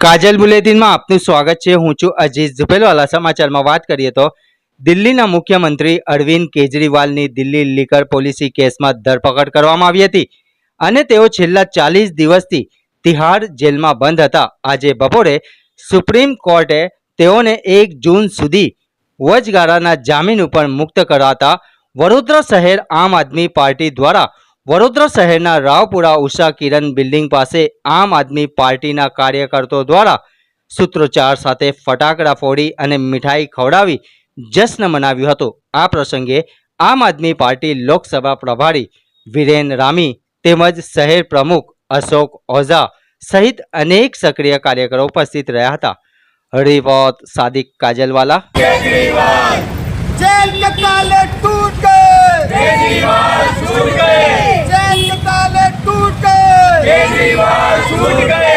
કાજલ બુલેટિનમાં આપનું સ્વાગત છે। હું છું અજીઝ ઝુપેલવાલા। સમાચારમાં વાત કરીએ તો દિલ્હીના મુખ્યમંત્રી અરવિંદ કેજરીવાલની દિલ્હી લીકર પોલિસી કેસમાં ધરપકડ કરવામાં આવી હતી અને તેઓ છેલ્લા 40 દિવસથી તિહાડ જેલમાં બંધ હતા। આજે બપોરે સુપ્રીમ કોર્ટે તેઓને 1 જૂન સુધી વચગાળાના જામીન ઉપર મુક્ત કરાતા વડોદરા શહેર આમ આદમી પાર્ટી દ્વારા વડોદરા શહેરના રાવપુરા ઉષા કિરણ બિલ્ડિંગ પાસે આમ આદમી પાર્ટીના કાર્યકર્તાઓ દ્વારા સૂત્રોચ્ચાર સાથે ફટાકડા ફોડી અને મીઠાઈ ખવડાવી જશ્ન મનાવ્યો હતો। આ પ્રસંગે આમ આદમી પાર્ટી લોકસભા પ્રભારી વિરેન રામી તેમજ શહેર પ્રમુખ અશોક ઓઝા સહિત અનેક સક્રિય કાર્યકરો ઉપસ્થિત રહ્યા હતા। રિપોર્ટ સાદિક કાજલવાલા। केजरीवाल जेल के ताले टूट गए, केजरीवाल छूट गए, जेल के ताले टूट गए, केजरीवाल छूट गए।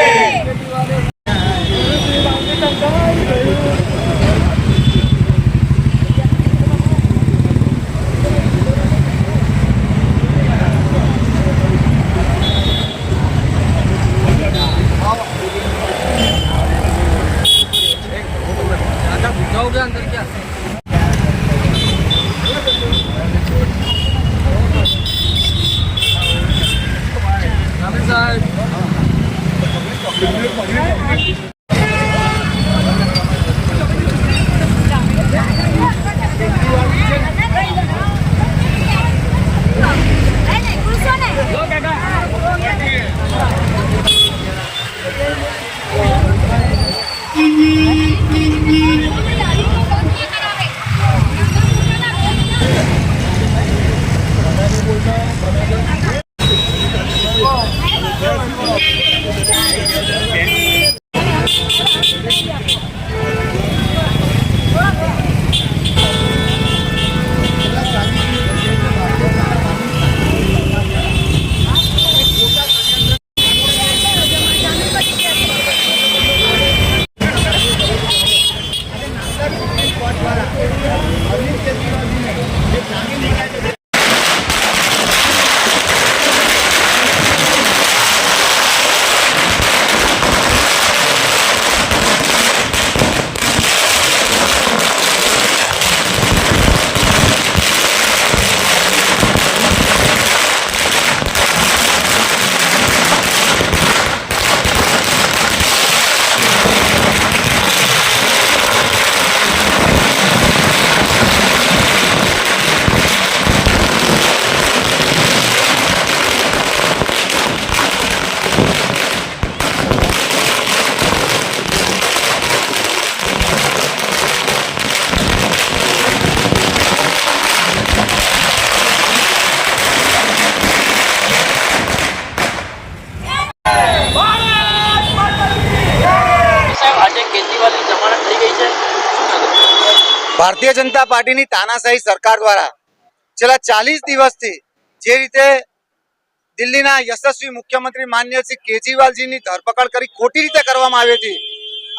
अंदर क्या ભારતીય જનતા પાર્ટીની તાનાશાહી સરકાર દ્વારા છેલ્લા 40 દિવસથી જે રીતે દિલ્હીના યશસ્વી મુખ્યમંત્રી માન્ય શ્રી કેજરીવાલજીની ધરપકડ કરી ખોટી રીતે કરવામાં આવી હતી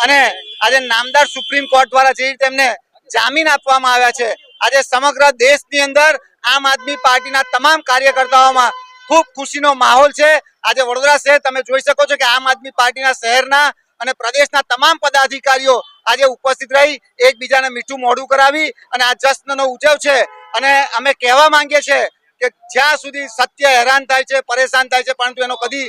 અને આજે નામદાર સુપ્રીમ કોર્ટ દ્વારા જે રીતે એમને જામીન આપવામાં આવ્યા છે, આજે સમગ્ર દેશની અંદર આમ આદમી પાર્ટીના તમામ કાર્યકર્તાઓમાં ખૂબ ખુશીનો માહોલ છે। આજે વડોદરા શહેર તમે જોઈ શકો છો કે આમ આદમી પાર્ટીના શહેરના અને પ્રદેશના તમામ પદાધિકારીઓ આજે ઉપસ્થિત રહી એકબીજાને મીઠું મોઢું કરાવી અને આ જશ્નનો ઉજવ છે। અને અમે કહેવા માંગીએ છીએ કે જ્યાં સુધી સત્ય હેરાન થાય છે, પરેશાન થાય છે, પરંતુ એનો કદી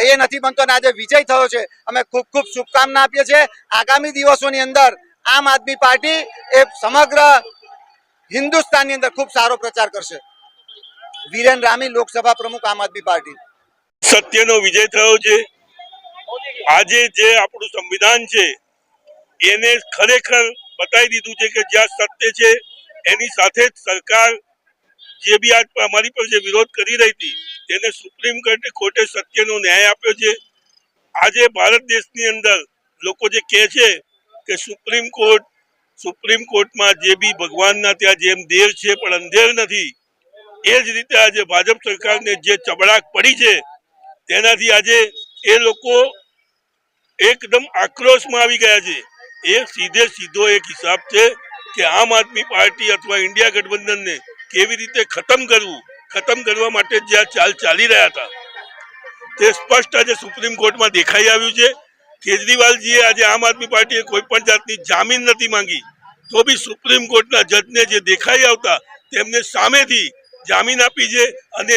એ નથી બનતો અને આજે વિજય થયો છે। અમે ખૂબ ખૂબ શુભકામના આપીએ છીએ। આગામી દિવસોની અંદર આમ આદમી પાર્ટી એ સમગ્ર હિન્દુસ્તાનની અંદર ખૂબ સારો પ્રચાર કરશે। વિરેન રામી, લોકસભા પ્રમુખ, આમ આદમી પાર્ટી। સત્યનો વિજય થયો છે। આજે જે આપણું સંવિધાન છે એને ખરેખર બતાવી દીધું છે કે જ્યાં સત્ય છે એની સાથે જ સરકાર જે બી આજ અમારી પર જે વિરોધ કરી રહી હતી તેને સુપ્રીમ કોર્ટે સત્યનો ન્યાય આપ્યો છે। આજે ભારત દેશની અંદર લોકો જે કહે છે કે સુપ્રીમ કોર્ટમાં જે બી ભગવાનના ત્યાં જેમ દેર છે પણ અંધેર નથી, એ જ રીતે આજે ભાજપ સરકારને જે ચબડાટ પડી છે તેનાથી આજે એ લોકો એકદમ આક્રોશમાં આવી ગયા છે। એ સીધો એક હિસાબ છે કે આમ આદમી પાર્ટી અથવા ઇન્ડિયા ગઠબંધનને કેવી રીતે ખતમ કરવા માટે જે ચાલી રહ્યા હતા તે સ્પષ્ટ આજે સુપ્રીમ કોર્ટમાં દેખાઈ આવ્યું છે કેજરીવાલજીએ આજે આમ આદમી પાર્ટીએ કોઈ પણ જાતની જામીન નથી માંગી, તો બી સુપ્રીમ કોર્ટના જજને જે દેખાઈ આવતા તેમને સામેથી જામીન આપી છે અને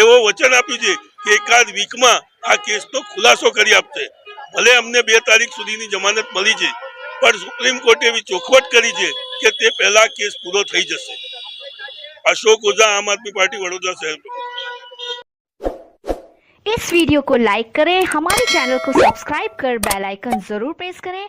એવો વચન આપ્યું છે કે એકાદ વીકમાં આ કેસનો ખુલાસો કરી આપશે. ભલે અમને 2 તારીખ સુધીની જમાનત મળી છે, પણ સુપ્રીમ કોર્ટે એવી ચોખવટ કરી છે કે તે પહેલા કેસ પૂરો થઈ જશે. अशोक ओझा, आम आदमी पार्टी, वडोदरा शहर. इस वीडियो को लाइक करें, हमारे चैनल को सब्सक्राइब कर बेल आइकन जरूर प्रेस करें